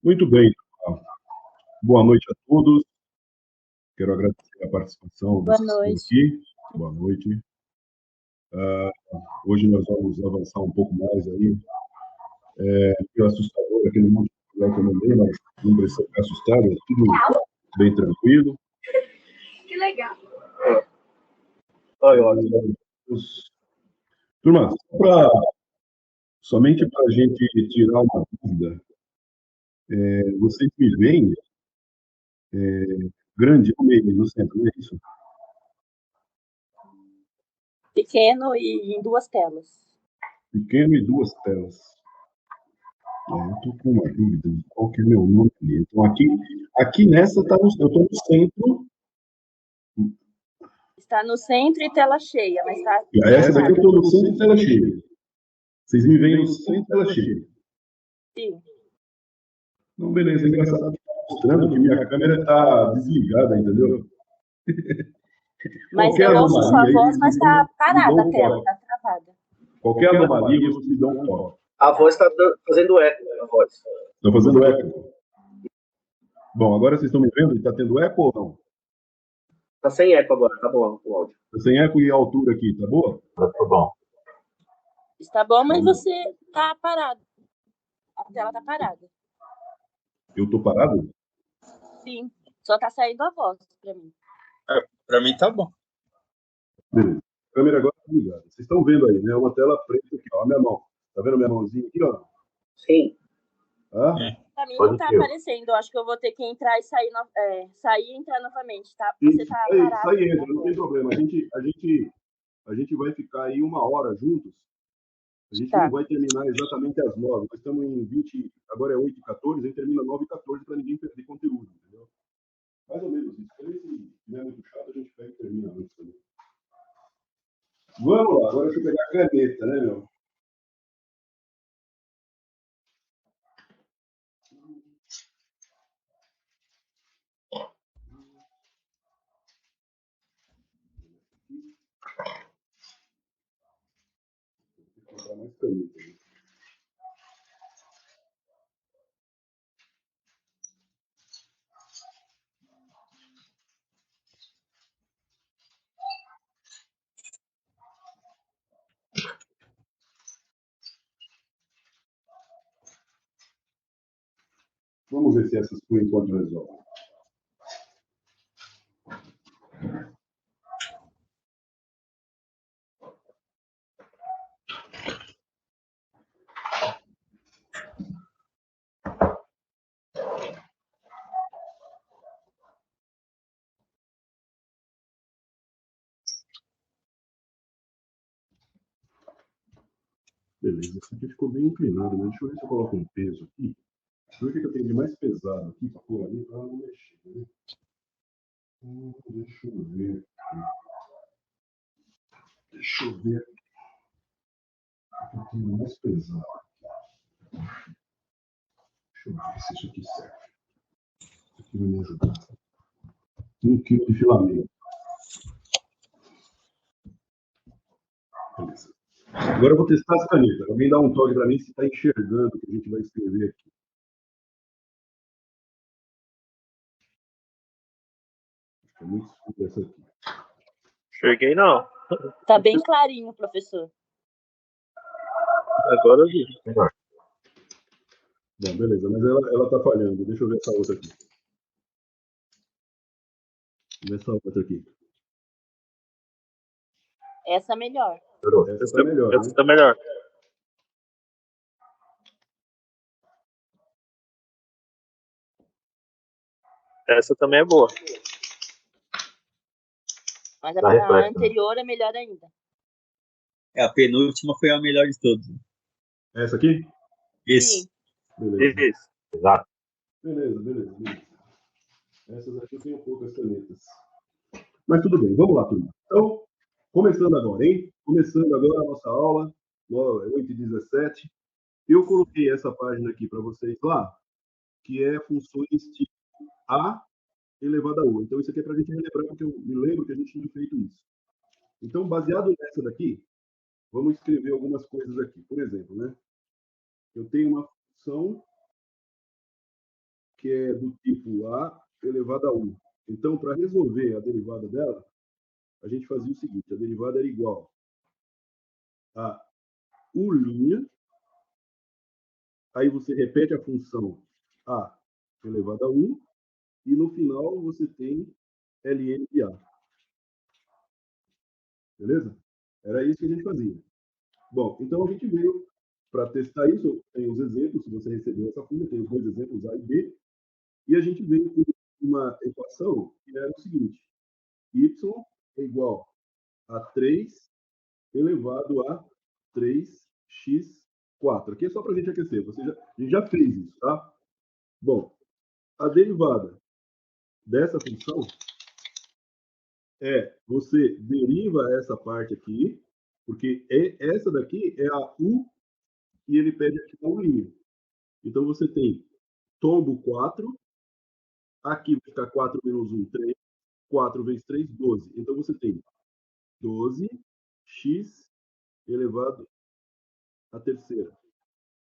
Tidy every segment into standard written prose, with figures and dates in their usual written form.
Muito bem. Boa noite a todos. Quero agradecer a participação dos Boa que estão noite. aqui. Boa noite. Hoje nós vamos avançar um pouco mais aí. É assustador aquele monte de coisa que eu mandei, mas não precisa ficar assustado, é tudo bem tranquilo. Que legal. Turma, somente para a gente tirar uma dúvida, vocês me veem grande ou meio no centro, não é isso? Pequeno e em duas telas. Pequeno e duas telas. Eu estou com uma dúvida de qual que é meu nome ali. Então, aqui nessa, eu estou no centro. Está no centro e tela cheia, mas está. Essa daqui eu estou no centro e tela cheia. Vocês me veem no centro e tela cheia. Sim. Não, beleza, é engraçado que está mostrando que minha câmera está desligada, entendeu? Mas Qualquer eu ouço sua anomalia, voz, aí, mas está parada a tela, está travada. Qualquer anomalia, vocês me dão um toque. A voz está fazendo eco. A voz. Está fazendo eco? Bom, agora vocês estão me vendo? Está tendo eco ou não? Está sem eco agora, tá bom o áudio. Está sem eco e a altura aqui, tá boa? Tá bom. Está bom, mas você está parado. A tela está parada. Eu estou parado? Sim, só está saindo a voz para mim. Para mim tá bom. Beleza. A câmera agora está ligada. Vocês estão vendo aí, né? Uma tela preta aqui, ó. A minha mão. Tá vendo a minha mãozinha aqui, ó? Sim. Ah? Para mim não está aparecendo. Eu acho que eu vou ter que entrar e sair, sair e entrar novamente, tá? Você está parado. Isso aí entra, não tem problema. A gente vai ficar aí 1 hora juntos. A gente não vai terminar exatamente às 9. Nós estamos em 20, agora é 8h14, a gente termina 9h14 para ninguém perder conteúdo, entendeu? Mais ou menos isso. Se não é muito chato, a gente pega e termina antes também. Vamos lá, agora deixa eu pegar a caneta, né, meu? Vou comprar mais caneta. Né? Vamos ver se essas por enquanto resolvem. Beleza, esse aqui ficou bem inclinado, né? Deixa eu ver se eu coloco um peso aqui. Deixa eu ver o que eu tenho de mais pesado aqui para pôr ali para não mexer. Né? Deixa eu ver aqui. Deixa eu ver aqui. O que eu tenho de mais pesado. Deixa eu ver se isso aqui serve. Isso aqui vai me ajudar. 1 quilo de filamento. Beleza. Agora eu vou testar as canetas. Alguém dá um toque para mim se está enxergando o que a gente vai escrever aqui. Acho que é muito escuro essa aqui. Enxerguei não. Tá bem clarinho, professor. Agora eu vi. Melhor. Bom, beleza, mas ela tá falhando. Deixa eu ver essa outra aqui. Vê essa outra aqui. Essa é melhor. Essa tá melhor. Essa tá melhor. Essa também é boa. Mas a anterior é melhor ainda. A penúltima foi a melhor de todas. Essa aqui? Isso. Beleza. Isso. Exato. Beleza. Essas aqui tem poucas canetas. Mas tudo bem, vamos lá, turma. Então, começando agora, hein? Começando agora a nossa aula, 8h17. Eu coloquei essa página aqui para vocês lá, que é funções tipo A elevado a U. Então, isso aqui é para a gente relembrar, porque eu me lembro que a gente tinha feito isso. Então, baseado nessa daqui, vamos escrever algumas coisas aqui. Por exemplo, né? Eu tenho uma função que é do tipo A elevado a 1. Então, para resolver a derivada dela, a gente fazia o seguinte: a derivada era igual a U', aí você repete a função A elevado a 1, e no final você tem ln de A. Beleza? Era isso que a gente fazia. Bom, então a gente veio para testar isso, tem os exemplos, se você recebeu essa folha, tem os dois exemplos A e B, e a gente veio com uma equação que era o seguinte: y é igual a 3 elevado a 3x4. Aqui é só para a gente aquecer, a gente já fez isso, tá? Bom, a derivada dessa função você deriva essa parte aqui, porque essa daqui é a u, e ele pede aqui a u'. Então você tem tombo 4, aqui vai ficar 4 menos 1, 3, 4 vezes 3, 12. Então você tem 12x elevado à terceira.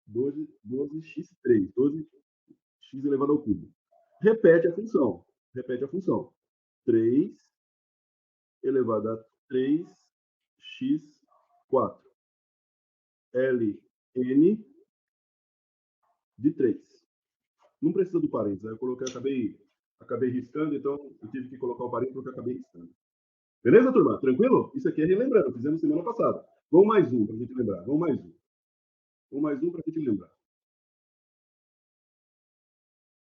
12x3, 12x elevado ao cubo. Repete a função. Repete a função. 3 elevado a 3x4. ln de 3. Não precisa do parênteses. Aí eu coloquei, acabei riscando, então eu tive que colocar o parênteses porque eu acabei riscando. Beleza, turma? Tranquilo? Isso aqui é relembrando. Fizemos semana passada. Vamos mais um para a gente lembrar. Vamos mais um. Vamos mais um para a gente lembrar.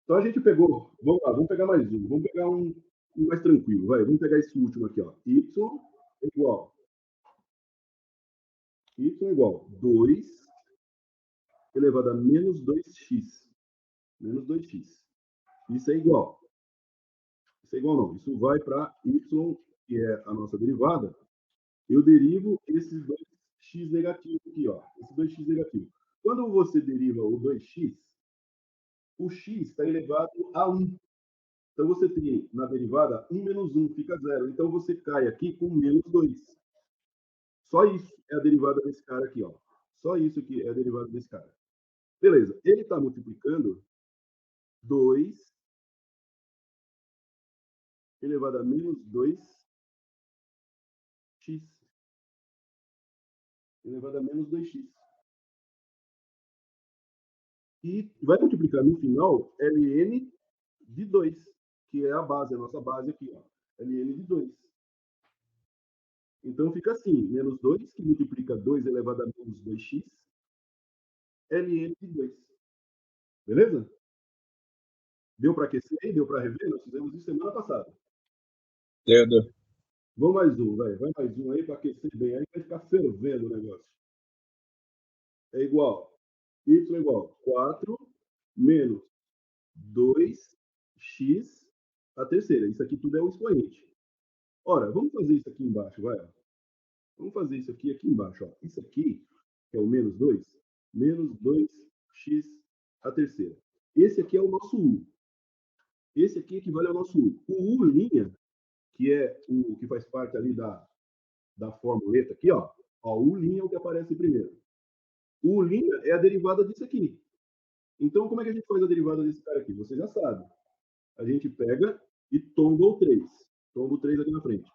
Então a gente pegou. Vamos lá, vamos pegar mais um. Vamos pegar um mais tranquilo. Vai. Vamos pegar esse último aqui, ó. Y igual. Y igual 2 elevado a menos 2x. Menos 2x. Isso é igual. Isso é igual não. Isso vai para y, que é a nossa derivada. Eu derivo esses 2x negativos aqui, ó. Esse 2x negativo. Quando você deriva o 2x, o x está elevado a 1. Então você tem na derivada 1 menos 1 fica 0. Então você cai aqui com menos 2. Só isso é a derivada desse cara aqui, ó. Só isso aqui é a derivada desse cara. Beleza. Ele está multiplicando 2 elevado a menos 2x elevado a menos 2x. E vai multiplicar no final ln de 2, que é a base, a nossa base aqui, ó. ln de 2. Então fica assim, menos 2, que multiplica 2 elevado a menos 2x, ln de 2. Beleza? Deu para aquecer aí? Deu para rever? Nós fizemos isso semana passada. Deu. Vamos mais um, vai. Vai mais um aí para aquecer bem. Aí vai ficar fervendo o negócio. É igual. Y igual 4 menos 2x a terceira. Isso aqui tudo é o expoente. Ora, vamos fazer isso aqui embaixo, vai. Vamos fazer isso aqui embaixo. Ó. Isso aqui, que é o menos 2, menos 2x a terceira. Esse aqui é o nosso u. Esse aqui equivale ao nosso u. O u', que é o que faz parte ali da formuleta aqui, ó. O u' é o que aparece primeiro. O u' é a derivada disso aqui. Então, como é que a gente faz a derivada desse cara aqui? Você já sabe. A gente pega e tomba o 3. Tomba o 3 aqui na frente.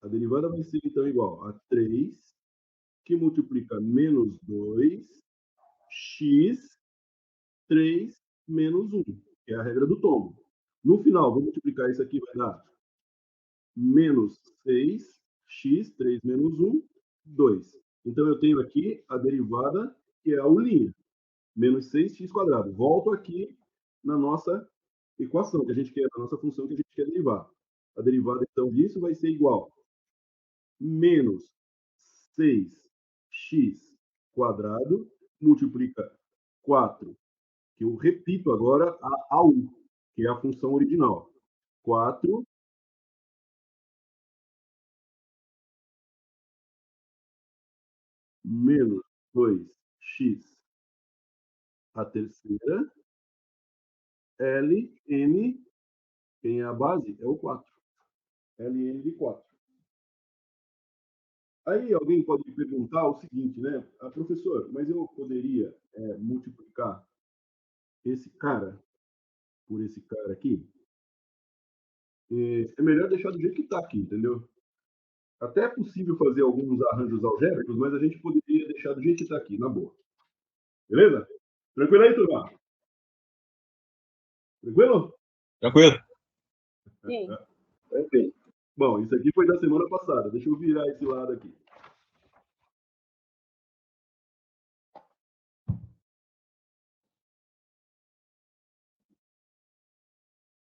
A derivada vai ser, então, igual a 3, que multiplica menos 2x, 3 menos 1, que é a regra do tombo. No final, vou multiplicar isso aqui, vai dar menos 6x, 3 menos 1, 2. Então, eu tenho aqui a derivada, que é a u', menos 6x quadrado. Volto aqui na nossa equação, que a gente quer, na nossa função que a gente quer derivar. A derivada, então, disso vai ser igual a menos 6x quadrado, multiplica 4, que eu repito agora a u, que é a função original. 4 menos 2x a terceira, ln, quem é a base? É o 4. ln de 4. Aí alguém pode perguntar o seguinte, né? Professor, mas eu poderia multiplicar esse cara por esse cara aqui, é melhor deixar do jeito que está aqui, entendeu? Até é possível fazer alguns arranjos algébricos, mas a gente poderia deixar do jeito que está aqui, na boa. Beleza? Tranquilo aí, turma? Tranquilo? Tranquilo? Sim. Perfeito. Bom, isso aqui foi da semana passada. Deixa eu virar esse lado aqui.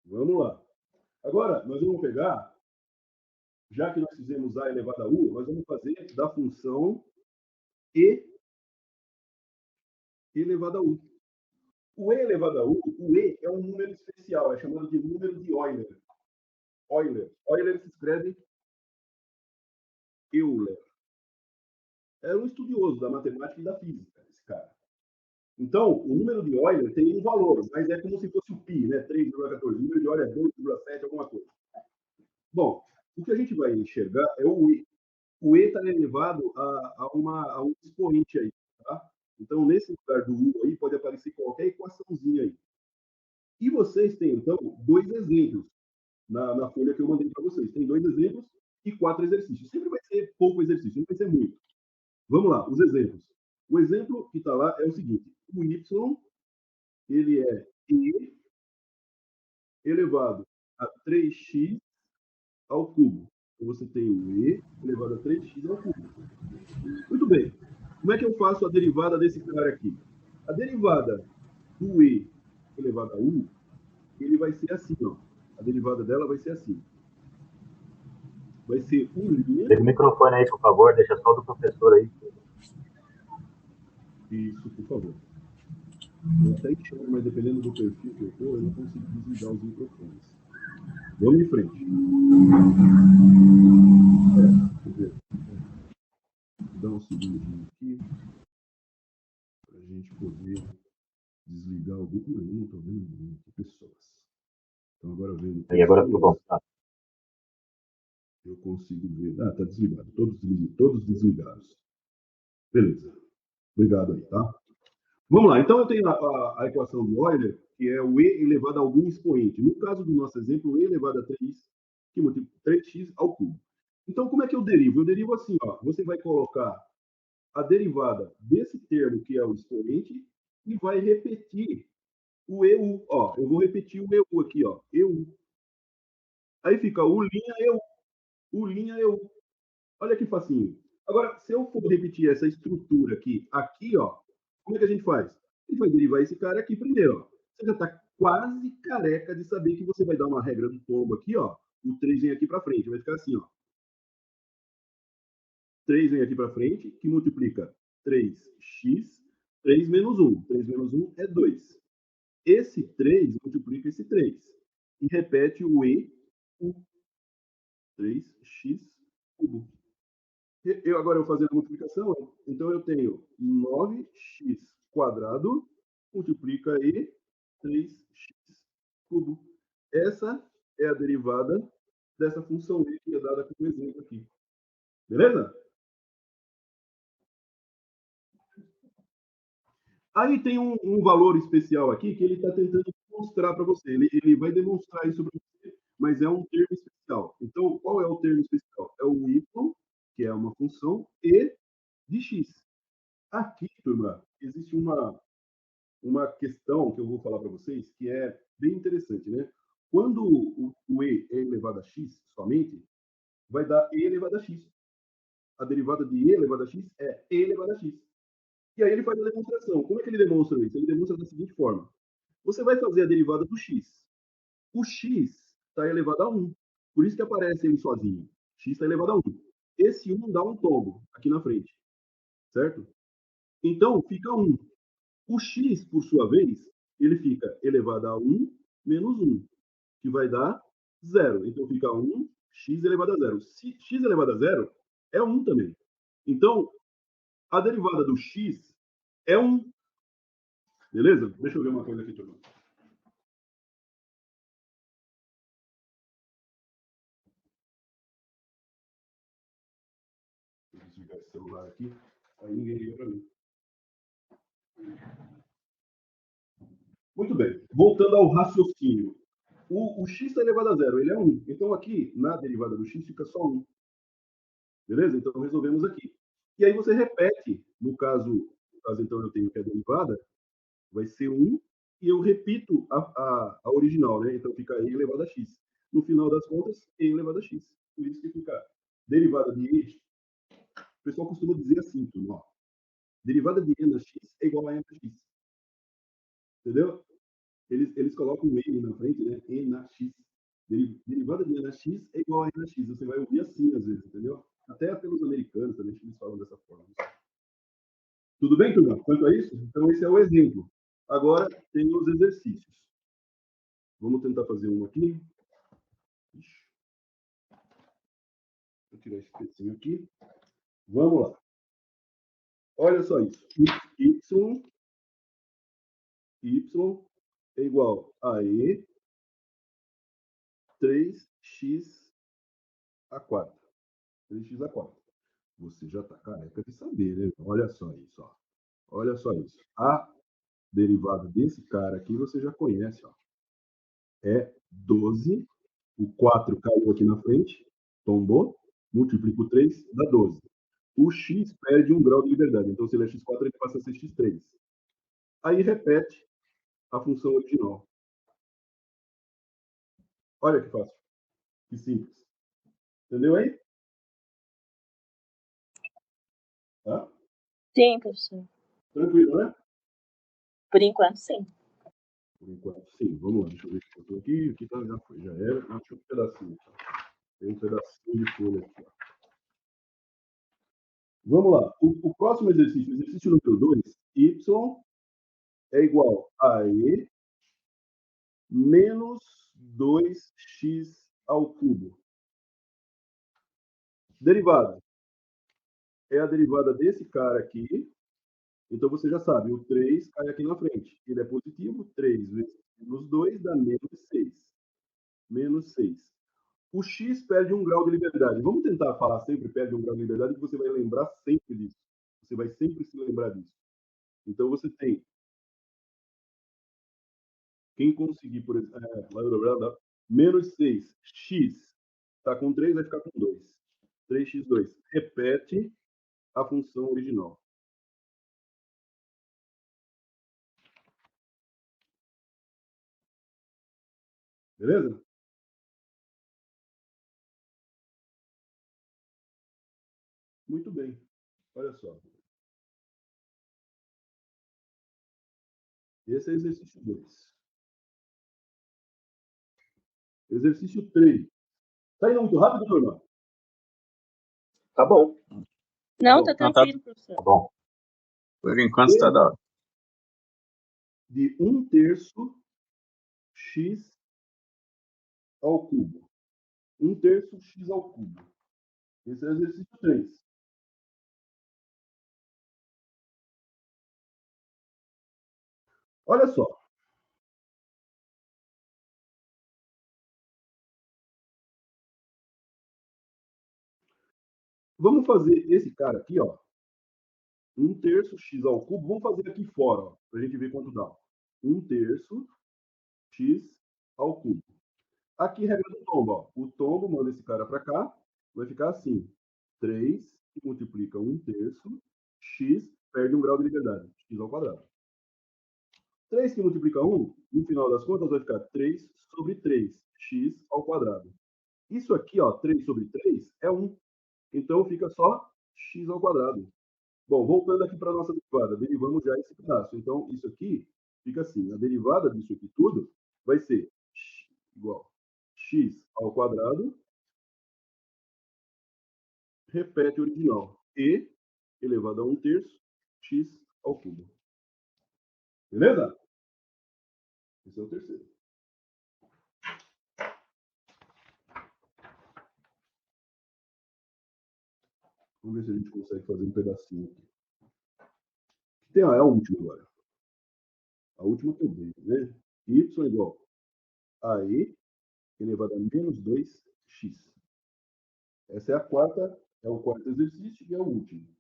Vamos lá. Agora, nós vamos pegar, já que nós fizemos A elevado a U, nós vamos fazer da função E elevado a U. O E elevado a U, o E é um número especial, é chamado de número de Euler. Euler se escreve Euler. É um estudioso da matemática e da física, esse cara. Então, o número de Euler tem um valor, mas é como se fosse o π, né? 3,14. O número de Euler é 2,7, alguma coisa. Bom, o que a gente vai enxergar é o E. O E está elevado a um expoente aí, tá? Então, nesse lugar do U aí, pode aparecer qualquer equaçãozinha aí. E vocês têm, então, dois exemplos na folha que eu mandei para vocês. Tem dois exemplos e 4 exercícios. Sempre vai ser pouco exercício, não vai ser muito. Vamos lá, os exemplos. O exemplo que está lá é o seguinte: o Y, ele é E elevado a 3x ao cubo. Então, você tem o E elevado a 3x ao cubo. Muito bem. Como é que eu faço a derivada desse cara aqui? A derivada do E elevado a U, ele vai ser assim, ó. A derivada dela vai ser assim. Vai ser 1'. Liga o microfone aí, por favor. Deixa só o do professor aí. Isso, por favor. Eu até enxergo, mas dependendo do perfil que eu estou, eu não consigo desligar os microfones. Vamos em frente. Deixa eu ver. Vou dar um segundinho aqui para a gente poder desligar algum. Eu não estou vendo muito pessoas. Então agora vendo. Aí agora ficou bom. Tá. Eu consigo ver. Ah, tá desligado. Todos desligados. Beleza. Obrigado aí, tá? Vamos lá. Então eu tenho a equação de Euler, que é o E elevado a algum expoente. No caso do nosso exemplo, o E elevado a 3, que multiplica 3x ao cubo. Então, como é que eu derivo? Eu derivo assim, ó. Você vai colocar a derivada desse termo, que é o expoente, e vai repetir o EU. Ó, eu vou repetir o EU aqui, ó. EU. Aí fica U', EU. Olha que facinho. Agora, se eu for repetir essa estrutura aqui, ó, como é que a gente faz? A gente vai derivar esse cara aqui primeiro, ó. Você já está quase careca de saber que você vai dar uma regra do tombo aqui, ó. O 3 vem aqui para frente, vai ficar assim, ó. 3 vem aqui para frente, que multiplica 3x, 3 menos 1. 3 menos 1 é 2. Esse 3 multiplica esse 3. E repete o E, o 3x cubo. Agora eu vou fazer a multiplicação, então eu tenho 9x quadrado multiplica e 3x cubo. Essa é a derivada dessa função e que é dada como exemplo aqui. Beleza? Aí tem um valor especial aqui que ele está tentando mostrar para você. Ele vai demonstrar isso para você, mas é um termo especial. Então, qual é o termo especial? É o y, que é uma função, e de x. Aqui, turma, existe uma questão que eu vou falar para vocês que é bem interessante, né? Quando o e é elevado a x somente, vai dar e elevado a x. A derivada de e elevado a x é e elevado a x. E aí ele faz a demonstração. Como é que ele demonstra isso? Ele demonstra da seguinte forma. Você vai fazer a derivada do x. O x está elevado a 1. Por isso que aparece ele sozinho. X está elevado a 1. Esse 1 dá um tombo aqui na frente. Certo? Então, fica 1. O x, por sua vez, ele fica elevado a 1 menos 1, que vai dar 0. Então, fica 1, x elevado a 0. Se x elevado a 0 é 1 também. Então, a derivada do x é 1. Beleza? Deixa eu ver uma coisa aqui, turma. Vou desligar esse celular aqui. Aí ninguém liga para mim. Muito bem. Voltando ao raciocínio. O x está elevado a zero, ele é 1. Então, aqui, na derivada do x, fica só 1. Beleza? Então, resolvemos aqui. E aí você repete, no caso então, eu tenho que a derivada vai ser 1, e eu repito a original, né? Então, fica e elevado a x. No final das contas, e elevado a x. Por isso que fica derivada de e. O pessoal costuma dizer assim, ó. Derivada de e na x é igual a e na x. Entendeu? Eles colocam um n na frente, né? E na x. Derivada de e na x é igual a e na x. Você vai ouvir assim, às vezes, entendeu? Até pelos americanos também, que eles falam dessa forma. Tudo bem, turma? Quanto a isso? Então, esse é o exemplo. Agora, tem os exercícios. Vamos tentar fazer um aqui. Vou tirar esse pedacinho aqui. Vamos lá. Olha só isso. Y é igual a E 3x a 4. 3x a 4. Você já está careca de saber, né? Olha só isso, ó. Olha só isso. A derivada desse cara aqui você já conhece, ó. É 12. O 4 caiu aqui na frente, tombou. Multiplica o 3, dá 12. O x perde 1 grau de liberdade. Então, se ele é x4, ele passa a ser x3. Aí repete a função original. Olha que fácil. Que simples. Entendeu aí? Tá? Sim, professor. Tranquilo, né? Por enquanto, sim. Por enquanto, sim. Vamos lá. Deixa eu ver o que eu estou aqui. Aqui tá, já foi. Já era. Ah, deixa eu um pedacinho. Tá? Tem um pedacinho de folha aqui. Ó. Vamos lá. O próximo exercício número 2, y é igual a e menos 2x ao cubo. Derivada. É a derivada desse cara aqui. Então, você já sabe, o 3 cai aqui na frente. Ele é positivo, 3 vezes menos 2 dá menos 6. Menos 6. O x perde 1 grau de liberdade. Vamos tentar falar sempre perde 1 grau de liberdade, que você vai lembrar sempre disso. Você vai sempre se lembrar disso. Então, você tem... Quem conseguir, por exemplo... menos 6. X está com 3, vai ficar com 2. 3x2. Repete a função original. Beleza? Muito bem. Olha só. Esse é o exercício 2. Exercício 3. Tá indo muito rápido, turma? Tá bom. Não, bom. tá Não, tranquilo, professor. Tá bom. Por enquanto está da hora. De 1/3 x ao cubo. 1/3 x ao cubo. Esse é o exercício 3. Olha só. Vamos fazer esse cara aqui, ó. 1/3 x ao cubo. Vamos fazer aqui fora, para a gente ver quanto dá. 1/3 x ao cubo. Aqui, regra do tombo. Ó. O tombo manda esse cara para cá. Vai ficar assim. 3 que multiplica 1/3. X perde 1 grau de liberdade. X ao quadrado. 3 que multiplica 1, no final das contas, vai ficar 3 sobre 3. X ao quadrado. Isso aqui, ó, 3 sobre 3 é 1. Então, fica só x ao quadrado. Bom, voltando aqui para a nossa derivada, derivamos já esse pedaço. Então, isso aqui fica assim. A derivada disso aqui tudo vai ser igual a x ao quadrado, repete o original, e elevado a 1/3 x ao cubo. Beleza? Esse é o terceiro. Vamos ver se a gente consegue fazer um pedacinho aqui. Tem a última agora. A última que eu dei, né? Y é igual a e elevado a menos 2x. Essa é a quarta, é o quarto exercício e é o último.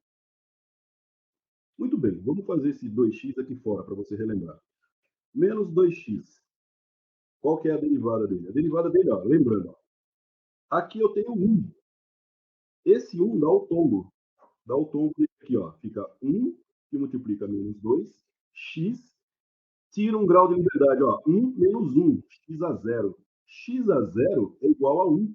Muito bem, vamos fazer esse 2x aqui fora para você relembrar. menos 2x. Qual que é a derivada dele? A derivada dele, ó, lembrando, ó, aqui eu tenho 1. Esse 1 dá o tombo. Dá o tombo dele aqui, ó. Fica 1, que multiplica menos 2, x, tira um grau de liberdade, ó. 1 menos 1, x a 0. X a 0 é igual a 1.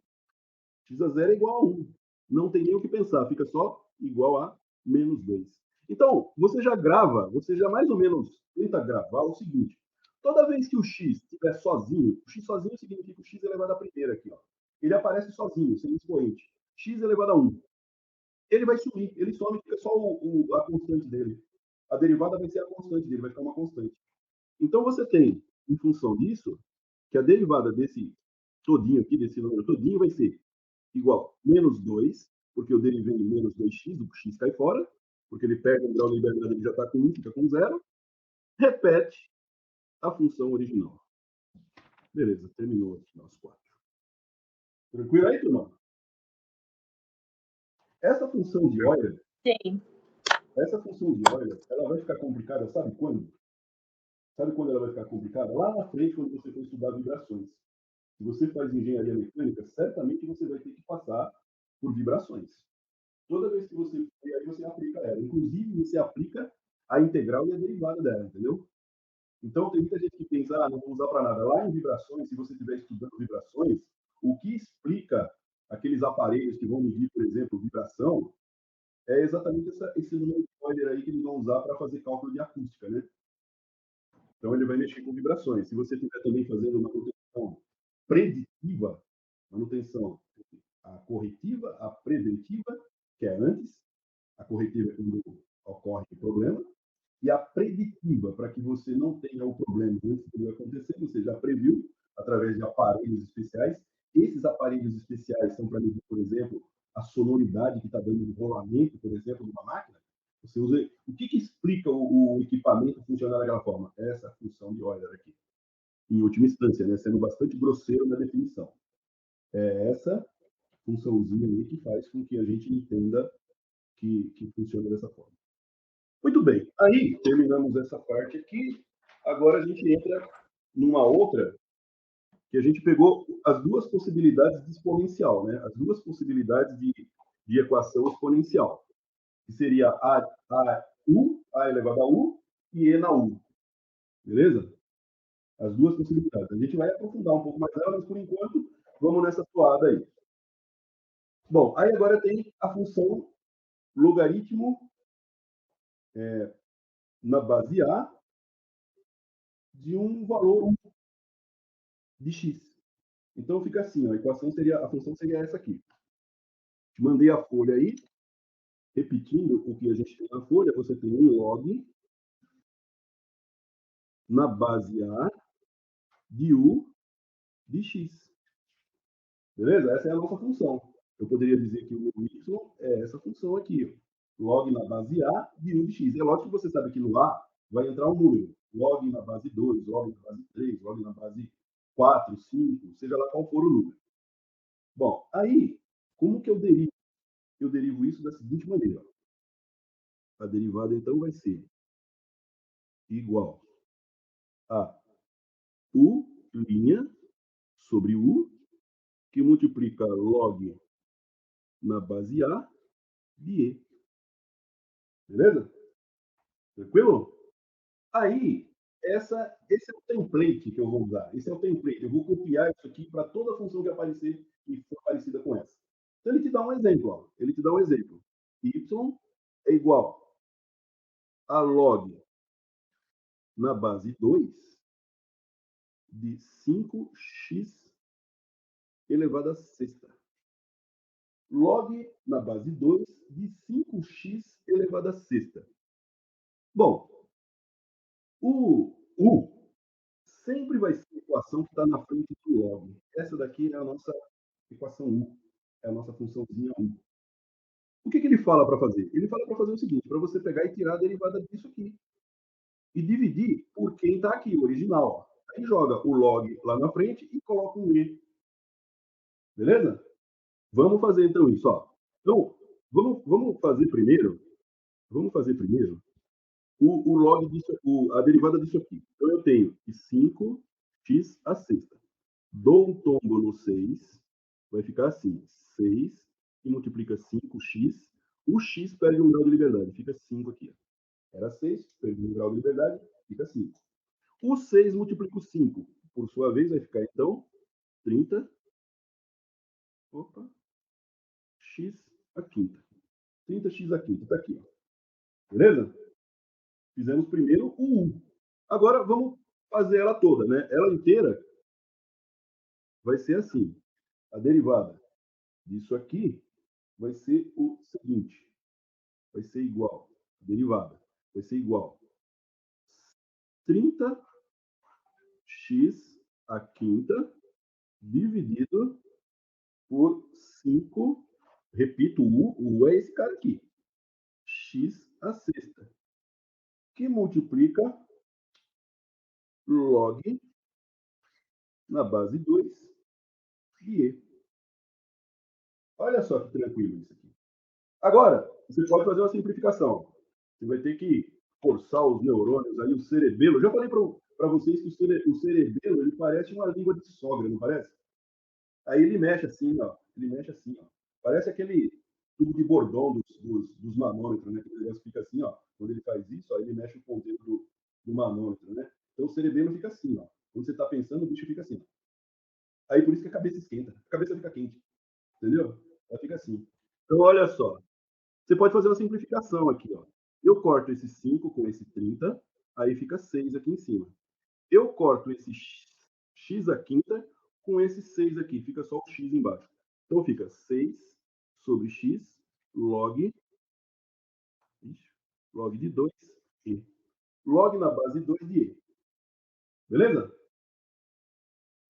X a 0 é igual a 1. Não tem nem o que pensar, fica só igual a menos 2. Então, você já grava, você já mais ou menos tenta gravar o seguinte. Toda vez que o x estiver sozinho, o x sozinho significa o x elevado à primeira aqui, ó. Ele aparece sozinho, sem expoente. X elevado a 1. Ele vai sumir, ele some, fica só a constante dele. A derivada vai ser a constante dele, vai ficar uma constante. Então, você tem, em função disso, que a derivada desse todinho aqui, desse número todinho, vai ser igual a menos 2, porque eu derivei em menos 2x, o x cai fora, porque ele perde o grau de liberdade, ele já está com 1, fica com 0. Repete a função original. Beleza, terminou aqui nosso 4. Tranquilo aí, turma? Essa função de Euler, Sim. ela vai ficar complicada, sabe quando? Sabe quando ela vai ficar complicada? Lá na frente, quando você for estudar vibrações. Se você faz engenharia mecânica, certamente você vai ter que passar por vibrações. Toda vez que você... E aí você aplica ela. Inclusive, você aplica a integral e a derivada dela, entendeu? Então, tem muita gente que pensa, não vou usar para nada. Lá em vibrações, se você estiver estudando vibrações, o que explica aqueles aparelhos que vão medir, por exemplo, vibração, é exatamente esse número de Euler aí que eles vão usar para fazer cálculo de acústica, né? Então, ele vai mexer com vibrações. Se você estiver também fazendo uma manutenção preditiva, manutenção a corretiva, a preventiva, que é antes, a corretiva é quando ocorre o problema, e a preditiva, para que você não tenha o problema antes de acontecer, você já previu, através de aparelhos especiais. Esses aparelhos especiais são para medir, por exemplo, a sonoridade que está dando um rolamento, por exemplo, de uma máquina. Você usa... O que explica o equipamento funcionar daquela forma? Essa função de Euler aqui. Em última instância, né? Sendo bastante grosseiro na definição. É essa funçãozinha aí que faz com que a gente entenda que funciona dessa forma. Muito bem, aí terminamos essa parte aqui. Agora a gente entra numa outra, que a gente pegou as duas possibilidades de exponencial, né? As duas possibilidades de equação exponencial, que seria a elevado a U, e E na U. Beleza? As duas possibilidades. A gente vai aprofundar um pouco mais nela, mas por enquanto, vamos nessa toada aí. Bom, aí agora tem a função logaritmo na base A de um valor 1 de x. Então fica assim, ó, a função seria essa aqui. Te mandei a folha aí, repetindo o que a gente tem na folha, você tem um log na base A de U de x. Beleza? Essa é a nossa função. Eu poderia dizer que o meu y é essa função aqui, ó. Log na base A de U de x. É lógico que você sabe que no A vai entrar um número. Log na base 2, log na base 3, log na base 4, 5, seja lá qual for o número. Bom, aí, como que eu derivo? Eu derivo isso da seguinte maneira. A derivada, então, vai ser igual a U' sobre U, que multiplica log na base A de E. Beleza? Tranquilo? Aí, esse é o template que eu vou usar. Esse é o template. Eu vou copiar isso aqui para toda função que aparecer e for parecida com essa. Então, ele te dá um exemplo. Ó. Ele te dá um exemplo. Y é igual a log na base 2 de 5x elevado a sexta. Log na base 2 de 5x elevado a sexta. Bom, o U sempre vai ser a equação que está na frente do log. Essa daqui é a nossa equação U. É a nossa funçãozinha U. O que ele fala para fazer? Ele fala para fazer o seguinte, para você pegar e tirar a derivada disso aqui. E dividir por quem está aqui, o original. Aí joga o log lá na frente e coloca um E. Beleza? Vamos fazer então isso. Ó. Então, vamos fazer primeiro o log disso, a derivada disso aqui. Então, eu tenho que 5x à sexta. Dou um tombo no 6, vai ficar assim, 6 e multiplica 5x. O x perde 1 grau de liberdade, fica 5 aqui. Era 6, perde 1 grau de liberdade, fica 5. O 6 multiplica o 5, por sua vez, vai ficar, então, 30. Opa. X à quinta. 30x à quinta, está aqui. Ó. Beleza? Fizemos primeiro o 1. Agora, vamos fazer ela toda, né? Ela inteira vai ser assim. A derivada disso aqui vai ser o seguinte. Vai ser igual. A derivada vai ser igual. 30x à quinta dividido por 5. Repito, o U é esse cara aqui. X à sexta. Que multiplica log na base 2 de E. Olha só que tranquilo isso aqui. Agora, você pode fazer uma simplificação. Você vai ter que forçar os neurônios aí, o cerebelo. Eu já falei para vocês que o cerebelo ele parece uma língua de sogra, não parece? Aí ele mexe assim, ó. Ele mexe assim, ó. Parece aquele tubo de bordão dos manômetros, né? Que o negócio fica assim, ó. Quando ele faz isso, ó, ele mexe o ponteiro do manômetro, né? Então o cerebelo fica assim, ó. Quando você está pensando, o bicho fica assim. Aí por isso que a cabeça esquenta. A cabeça fica quente. Entendeu? Ela fica assim. Então, olha só. Você pode fazer uma simplificação aqui, ó. Eu corto esse 5 com esse 30, aí fica 6 aqui em cima. Eu corto esse x à quinta com esse 6 aqui, fica só o x embaixo. Então fica 6 sobre x log de 2e. Log na base 2 de e. Beleza?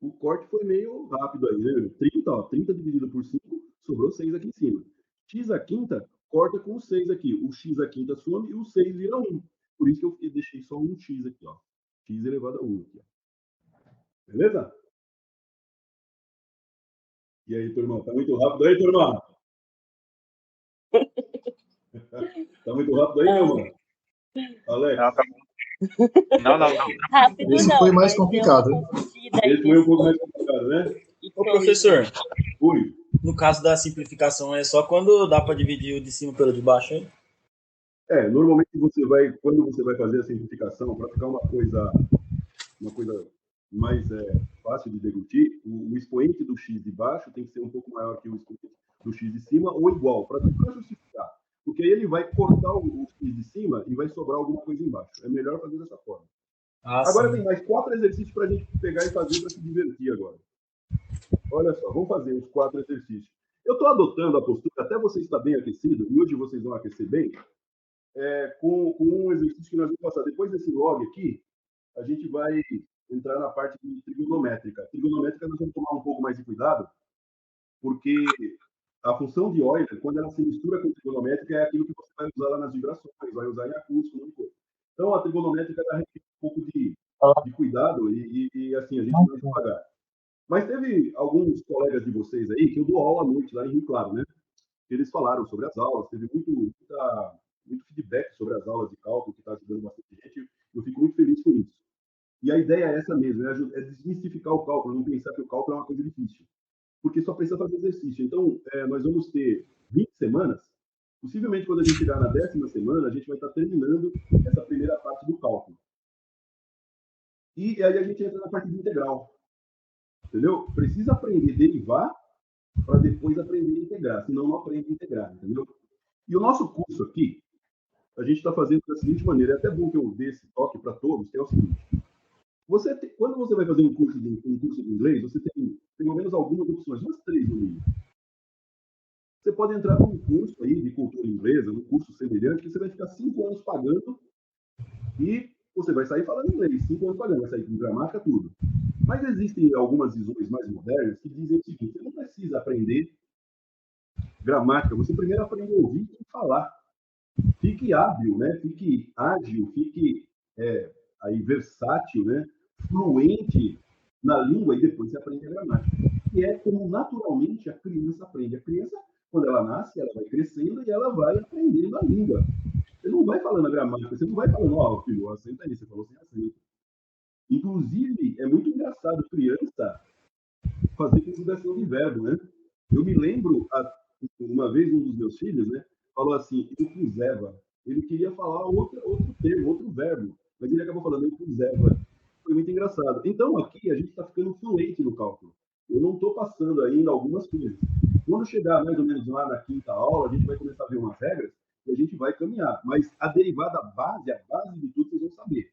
O corte foi meio rápido aí, né? 30, ó, 30 dividido por 5, sobrou 6 aqui em cima. X à quinta corta com o 6 aqui. O x à quinta some e o 6 vira 1. Por isso que eu deixei só um x aqui, ó. X elevado a 1 aqui, ó. Beleza? E aí, turma? Tá muito rápido aí, turma? Tá muito rápido aí, meu mano? Alex? Não. Rápido Esse não, foi mais mas deu complicado. uma confundida aí Esse foi um nesse pouco mais complicado, né? e Ô, fez. professor, Ui. no caso da simplificação, é só quando dá para dividir o de cima pelo de baixo, hein? Normalmente quando você vai fazer a simplificação, para ficar uma coisa mais fácil de deglutir, o expoente do x de baixo tem que ser um pouco maior que o expoente do x de cima ou igual, para justificar. Porque aí ele vai cortar o x de cima e vai sobrar alguma coisa embaixo. É melhor fazer dessa forma. Agora sim. tem mais 4 exercícios para a gente pegar e fazer para se divertir agora. Olha só, vamos fazer os 4 exercícios. Eu estou adotando a postura, até você estar bem aquecido, e hoje vocês vão aquecer bem, com um exercício que nós vamos passar. Depois desse log aqui, a gente vai entrar na parte de trigonométrica. Trigonométrica nós vamos tomar um pouco mais de cuidado, porque a função de Euler, quando ela se mistura com trigonométrica, é aquilo que você vai usar lá nas vibrações, vai usar em acústico, um monte de coisa. Então, a trigonométrica ela requer um pouco de cuidado e assim, a gente vai devagar. Mas teve alguns colegas de vocês aí, que eu dou aula à noite lá em Rio Claro, né? Eles falaram sobre as aulas, teve muito feedback sobre as aulas de cálculo, que está ajudando bastante gente. Eu fico muito feliz com isso. E a ideia é essa mesmo, é desmistificar o cálculo, não pensar que o cálculo é uma coisa difícil. Porque só precisa fazer exercício. Então, nós vamos ter 20 semanas. Possivelmente, quando a gente chegar na 10ª semana, a gente vai estar terminando essa primeira parte do cálculo. E aí a gente entra na parte de integral. Entendeu? Precisa aprender a derivar para depois aprender a integrar. Senão, não aprende a integrar. Entendeu? E o nosso curso aqui, a gente está fazendo da seguinte maneira. É até bom que eu dê esse toque para todos, que é o seguinte. Quando você vai fazer um curso de inglês, você tem pelo menos algumas opções, umas 3 no mínimo. Você pode entrar num curso aí de cultura inglesa, num curso semelhante, que você vai ficar 5 anos pagando e você vai sair falando inglês, 5 anos pagando, vai sair com gramática, tudo. Mas existem algumas visões mais modernas que dizem o seguinte: você não precisa aprender gramática, você primeiro aprende a ouvir e falar. Fique hábil, né? Fique ágil, fique aí versátil, né? Fluente na língua e depois você aprende a gramática. E é como naturalmente a criança aprende. A criança, quando ela nasce, ela vai crescendo e ela vai aprendendo a língua. Você não vai falando a gramática, você não vai falando, ó, filho, assenta aí, você falou sem acento. Inclusive, é muito engraçado criança fazer conjugação de verbo, né? Eu me lembro, uma vez, um dos meus filhos, né, falou assim, eu puseva. Ele queria falar outro termo, outro verbo, mas ele acabou falando, eu puseva. Foi muito engraçado. Então, aqui, a gente está ficando fluente no cálculo. Eu não estou passando ainda algumas coisas. Quando chegar mais ou menos lá na quinta aula, a gente vai começar a ver umas regras e a gente vai caminhar. Mas a derivada base, a base de tudo, vocês vão saber.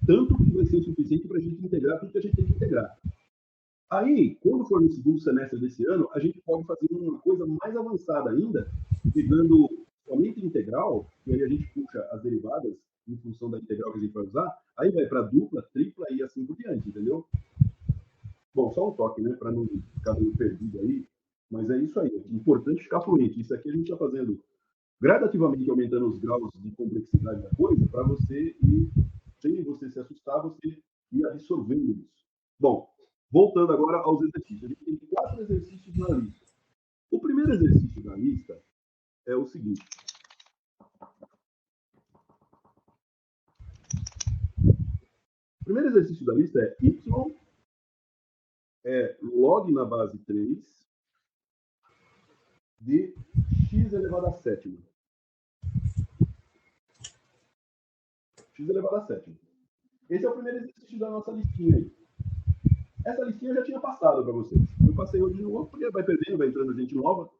Tanto que vai ser o suficiente para a gente integrar tudo que a gente tem que integrar. Aí, quando for no segundo semestre desse ano, a gente pode fazer uma coisa mais avançada ainda, pegando somente integral, e aí a gente puxa as derivadas em função da integral que a gente vai usar, aí vai para dupla, tripla e assim por diante, entendeu? Bom, só um toque, né, para não ficar meio perdido aí, mas é isso aí, é importante ficar fluente. Isso aqui a gente está fazendo gradativamente, aumentando os graus de complexidade da coisa, para você ir, sem você se assustar, você ir absorvendo isso. Bom, voltando agora aos exercícios. A gente tem 4 exercícios na lista. O primeiro exercício da lista é o seguinte. O primeiro exercício da lista é y é log na base 3 de x elevado a sétima. X elevado a sétima. Esse é o primeiro exercício da nossa listinha aí. Essa listinha eu já tinha passado para vocês. Eu passei hoje de novo, porque vai perdendo, vai entrando gente nova.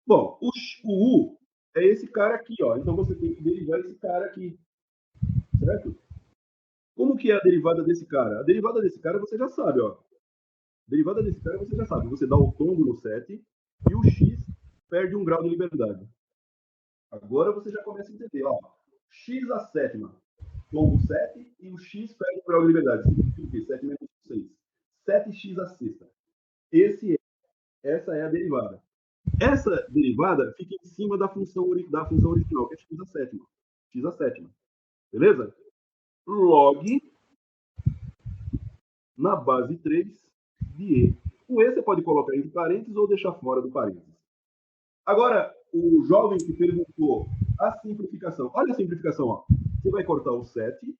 Bom, o U é esse cara aqui, ó. Então você tem que derivar esse cara aqui. Certo? Como que é a derivada desse cara? A derivada desse cara você já sabe, ó. A derivada desse cara você já sabe. Você dá o tombo no 7 e o x perde 1 grau de liberdade. Agora você já começa a entender, ó. X a sétima, tombo 7 e o x perde 1 grau de liberdade. Significa o quê? 7 menos 6. 7x a sexta. Essa é a derivada. Essa derivada fica em cima da função original, que é x a sétima. X a sétima. Beleza? Log na base 3 de E. O E você pode colocar entre parênteses ou deixar fora do parênteses. Agora, o jovem que perguntou a simplificação. Olha a simplificação, ó. Você vai cortar o 7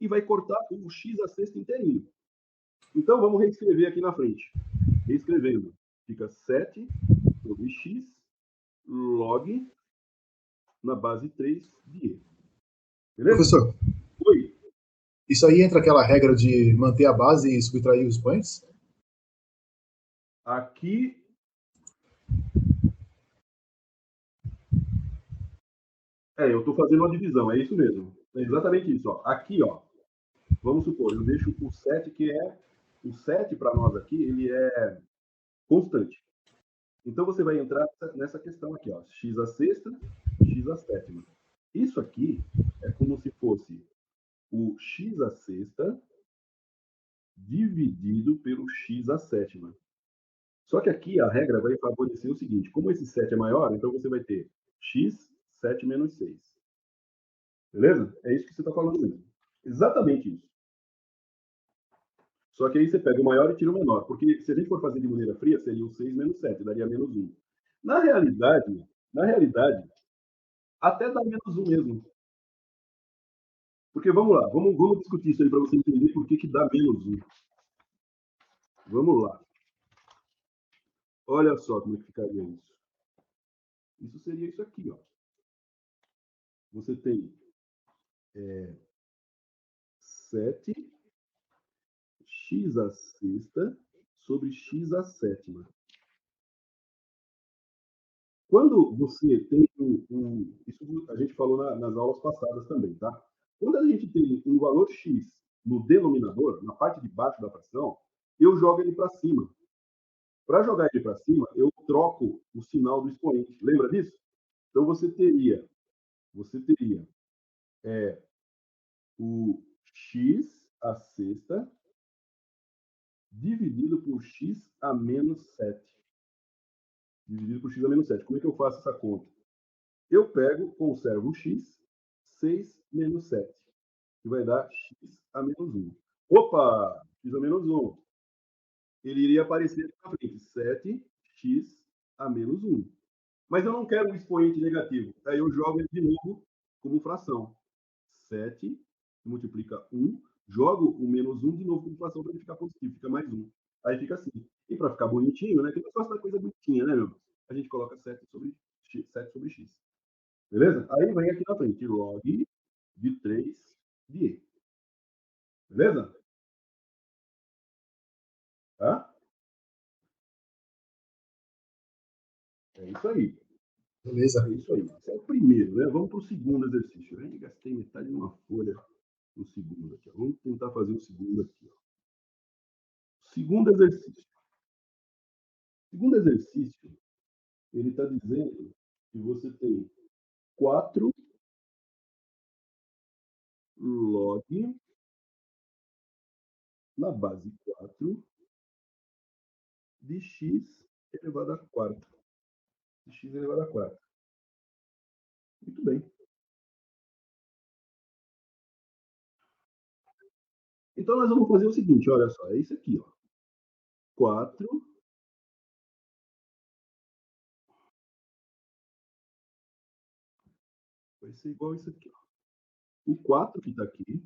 e vai cortar o x a sexta inteirinho. Então, vamos reescrever aqui na frente. Reescrevendo. Fica 7 sobre x log na base 3 de E. Beleza? Professor, Oi. isso aí entra aquela regra de manter a base e subtrair os expoentes? Aqui. Eu estou fazendo uma divisão, é isso mesmo. É exatamente isso. Ó. Aqui, ó, vamos supor, eu deixo o 7, que é. O 7 para nós aqui, ele é constante. Então você vai entrar nessa questão aqui, ó. X a sexta, x a sétima. Isso aqui é como se fosse o x a sexta dividido pelo x a sétima. Só que aqui a regra vai favorecer o seguinte: como esse 7 é maior, então você vai ter x 7 menos 6. Beleza? É isso que você está falando mesmo. Exatamente isso. Só que aí você pega o maior e tira o menor. Porque se a gente for fazer de maneira fria, seria o 6 menos 7, daria menos 1. Na realidade, até dá menos 1 mesmo. Porque vamos lá, vamos discutir isso aí para você entender por que dá menos 1. Vamos lá. Olha só como é que ficaria isso. Isso seria isso aqui, ó. Você tem 7 x a sexta sobre x a sétima. Quando você tem isso a gente falou nas aulas passadas também, tá? Quando a gente tem um valor x no denominador, na parte de baixo da fração, eu jogo ele para cima. Para jogar ele para cima, eu troco o sinal do expoente. Lembra disso? Então você teria o x a sexta dividido por x a menos 7. Dividido por x a menos 7. Como é que eu faço essa conta? Eu pego, conservo o x, 6 menos 7, que vai dar x a menos 1. Opa! X a menos 1. Ele iria aparecer na frente, 7x a menos 1. Mas eu não quero um expoente negativo. Aí eu jogo ele de novo como fração. 7 multiplica 1, jogo o menos 1 de novo como fração para ele ficar positivo, fica mais 1. Aí fica assim. E para ficar bonitinho, né? Que eu gosto da coisa bonitinha, né, meu? A gente coloca 7 sobre x. 7 sobre x. Beleza? Aí vem aqui na frente, log de 3 de e. Beleza? Tá? É isso aí. Beleza. É isso aí. Esse é o primeiro, né? Vamos para o segundo exercício. Eu gastei metade de uma folha no segundo aqui. Ó. Vamos tentar fazer o segundo aqui. Ó. Segundo exercício. Segundo exercício, ele está dizendo que você tem 4 log na base 4 de x elevado a 4. De x elevado a 4. Muito bem. Então, nós vamos fazer o seguinte, olha só, é isso aqui, ó. 4 vai ser igual a isso aqui, ó. O 4 que está aqui,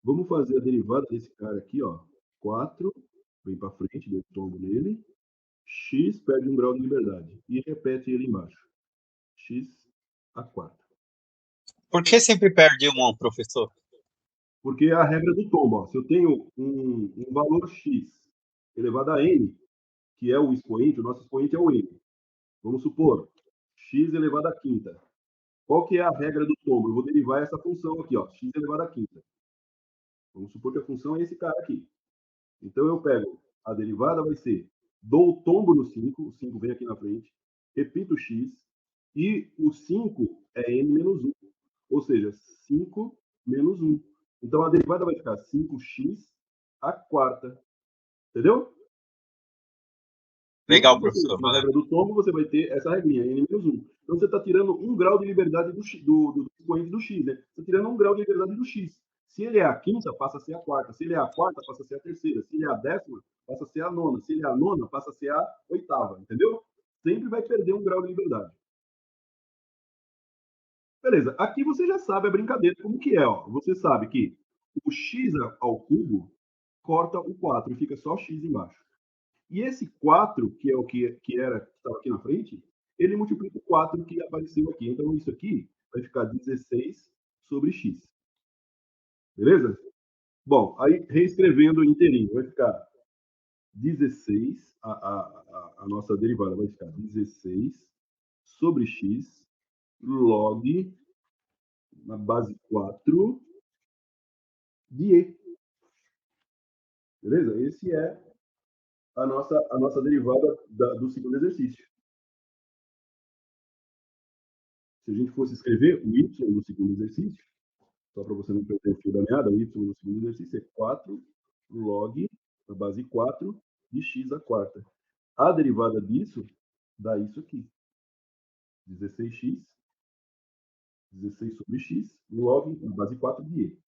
vamos fazer a derivada desse cara aqui, ó. 4, vem para frente, deu tombo nele. X perde 1 grau de liberdade. E repete ele embaixo. X a 4. Por que sempre perde um, professor? Porque é a regra do tombo. Ó. Se eu tenho um valor x elevado a n, que é o expoente, o nosso expoente é o n. Vamos supor, x elevado a quinta. Qual que é a regra do tombo? Eu vou derivar essa função aqui, ó, x elevado a quinta. Vamos supor que a função é esse cara aqui. Então eu pego, a derivada vai ser, dou o tombo no 5, o 5 vem aqui na frente, repito o x, e o 5 é n menos 1. Ou seja, 5 menos 1. Então a derivada vai ficar 5x a quarta. Entendeu? Legal, professor. Na regra do tombo, você vai ter essa regrinha, n menos 1. Então você está tirando 1 grau de liberdade do expoente do x, né? Você está tirando 1 grau de liberdade do x. Se ele é a quinta, passa a ser a quarta. Se ele é a quarta, passa a ser a terceira. Se ele é a décima, passa a ser a nona. Se ele é a nona, passa a ser a oitava. Entendeu? Sempre vai perder 1 grau de liberdade. Beleza. Aqui você já sabe a brincadeira como que é. Ó. Você sabe que o x ao cubo corta o 4 e fica só x embaixo. E esse 4, que é o que estava aqui na frente, ele multiplica o 4 que apareceu aqui. Então, isso aqui vai ficar 16 sobre x. Beleza? Bom, aí reescrevendo inteirinho, vai ficar 16, a nossa derivada vai ficar 16 sobre x log na base 4 de e. Beleza? Esse é a nossa derivada do segundo exercício. Se a gente fosse escrever o y no segundo exercício, só para você não perder o fio da meada, o y no segundo exercício é 4 log na base 4 de x a quarta. A derivada disso dá isso aqui. 16x, 16 sobre x, log na base 4 de e.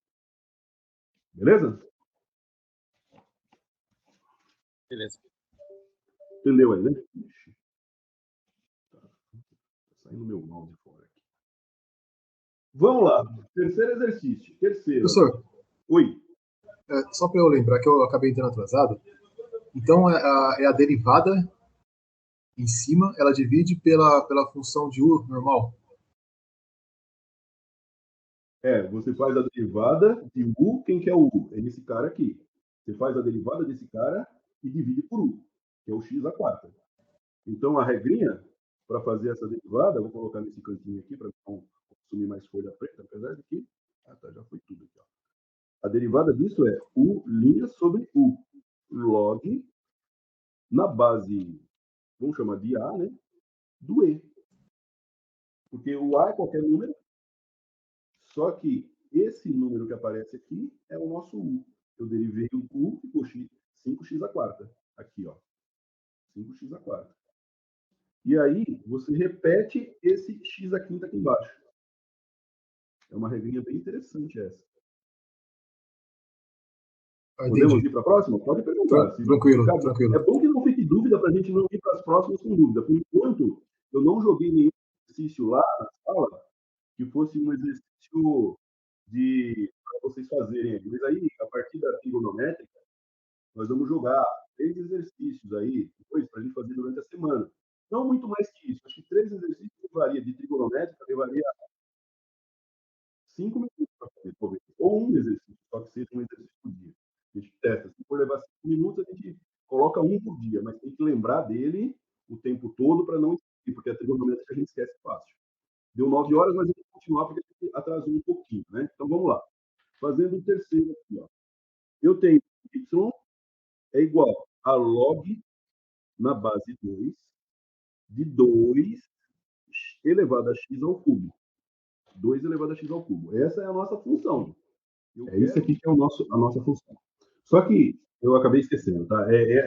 Beleza? Beleza. Entendeu aí, né? Tá saindo meu mouse fora aqui. Vamos lá. Terceiro exercício. Terceiro. Professor, Oi. só para eu lembrar que eu acabei entrando atrasado. Então, é a derivada em cima, ela divide pela função de u normal. Você faz a derivada de u, quem que é o u? É esse cara aqui. Você faz a derivada desse cara e divide por u, que é o x a quarta. Então, a regrinha, para fazer essa derivada, vou colocar nesse cantinho aqui, para não consumir mais folha preta, apesar de que... já foi tudo aqui. Ó. A derivada disso é u' sobre u, log, na base, vamos chamar de a, né, do e. Porque o a é qualquer número, só que esse número que aparece aqui é o nosso u. Eu derivei o u, ficou 5x a quarta. Aqui, ó. 5x a quarta. E aí, você repete esse x a quinta aqui embaixo. É uma regrinha bem interessante essa. Podemos ir para a próxima? Pode perguntar. Tranquilo. É bom que não fique dúvida para a gente não ir para as próximas com dúvida. Por enquanto, eu não joguei nenhum exercício lá na sala que fosse um exercício para vocês fazerem aí. Mas aí, a partir da trigonométrica, nós vamos jogar 3 exercícios aí, depois, para a gente fazer durante a semana. Não muito mais que isso. Acho que 3 exercícios levaria de trigonométrica, levaria 5 minutos para fazer, talvez. Ou um exercício, só que seja um exercício por dia. A gente testa. Se for levar 5 minutos, a gente coloca um por dia, mas tem que lembrar dele o tempo todo para não esquecer, porque a trigonométrica a gente esquece fácil. Deu 9 horas, mas a gente vai continuar porque a gente atrasou um pouquinho, né? Então vamos lá. Fazendo o terceiro aqui, ó. Eu tenho y é igual a log na base 2 de 2 elevado a x ao cubo. 2 elevado a x ao cubo. Essa é a nossa função. É isso aqui que é a nossa função. Só que eu acabei esquecendo, tá?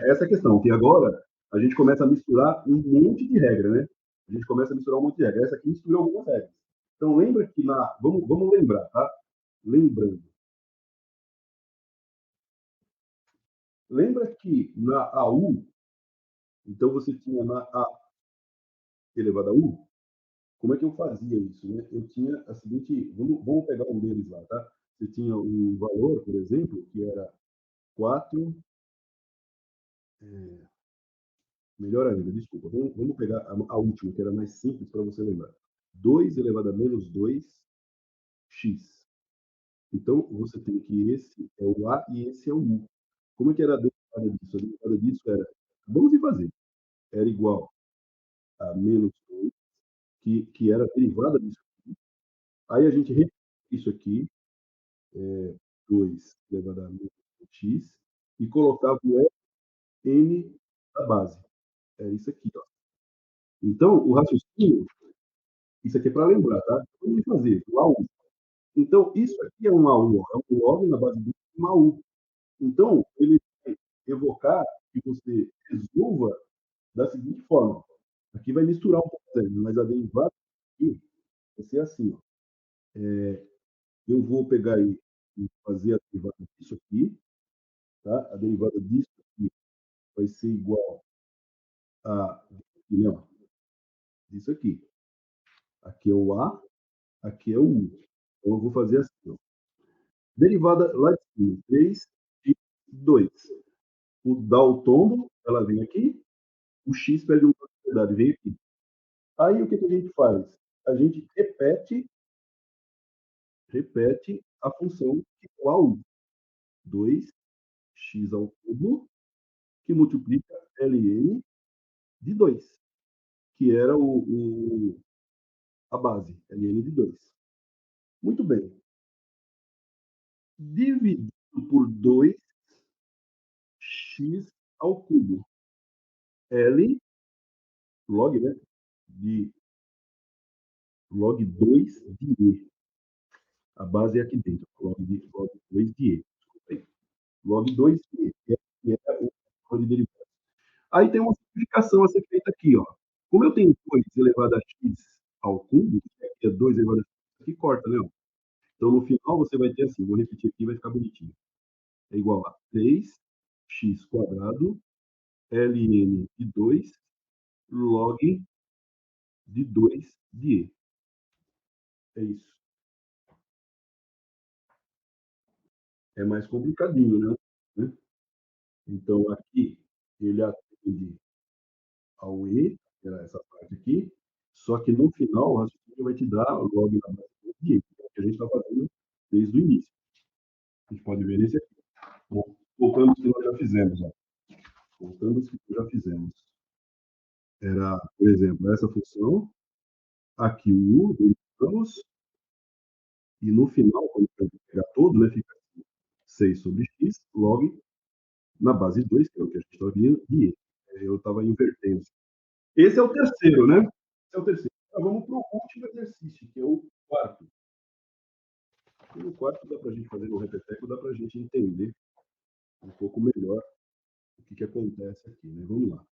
Essa a questão, que agora a gente começa a misturar um monte de regra, né? A gente começa a misturar um monte de regra. Essa aqui mistura algumas regras. Então lembra que vamos lembrar, tá? Lembrando. Lembra que na AU, então você tinha na A elevado a U, como é que eu fazia isso, né? Eu tinha a seguinte, vamos pegar um deles lá, tá? Você tinha um valor, por exemplo, que era 4, melhor ainda, desculpa, vamos pegar a última, que era mais simples para você lembrar. 2 elevado a menos 2x. Então, você tem que esse é o A e esse é o U. Como é que era a derivada disso? A derivada disso era, vamos fazer, era igual a menos 2, que era a derivada disso. Aí a gente repete isso aqui, 2 elevado a menos x, e colocava o n da base. É isso aqui, ó. Então, o raciocínio, isso aqui é para lembrar, tá? Vamos fazer o AU. Então, isso aqui é um AU, ó, é um log na base de um AU. Então, ele vai evocar que você resolva da seguinte forma. Aqui vai misturar um pouco, mas a derivada aqui vai ser assim, ó. Eu vou pegar e fazer a derivada disso aqui, tá? A derivada disso aqui vai ser igual a, não, disso aqui. Aqui é o A, aqui é o U. Então, eu vou fazer assim, ó. Derivada lá de cima, 3 e 2. O dá o tombo, ela vem aqui, o x perde uma propriedade, vem aqui. Aí o que a gente faz? A gente repete a função igual 2x ao cubo, que multiplica ln de 2, que era a base, ln de 2. Muito bem. Dividido por 2x ao cubo. L log, né? De log 2 de E. A base é aqui dentro. Log 2 de E. Log 2 de E. Que é o valor de derivada. Aí tem uma simplificação a ser feita aqui, ó. Como eu tenho 2 elevado a x ao cubo, que é 2 elevado a x, aqui corta, né? Então, no final, você vai ter assim, vou repetir aqui, vai ficar bonitinho. É igual a 3x quadrado ln de 2 log de 2 de E. É isso. É mais complicadinho, né? Então, aqui, ele atende ao E, que era essa parte aqui, só que no final, o raciocínio vai te dar log na base de E, que é o que a gente está fazendo desde o início. A gente pode ver nesse aqui. Voltando aos que nós já fizemos. Ó. Voltando aos que nós já fizemos. Era, por exemplo, essa função, aqui o U, derivamos, e no final, quando eu pegar todo, né, fica 6 sobre x, log na base 2, que é o que a gente está vendo, de E. Eu estava invertendo. Esse é o terceiro, né? Esse é o terceiro. Então, vamos para o último exercício, que é o quarto. E no quarto dá para a gente fazer no repeteco, dá para a gente entender um pouco melhor o que acontece aqui, né? Vamos lá.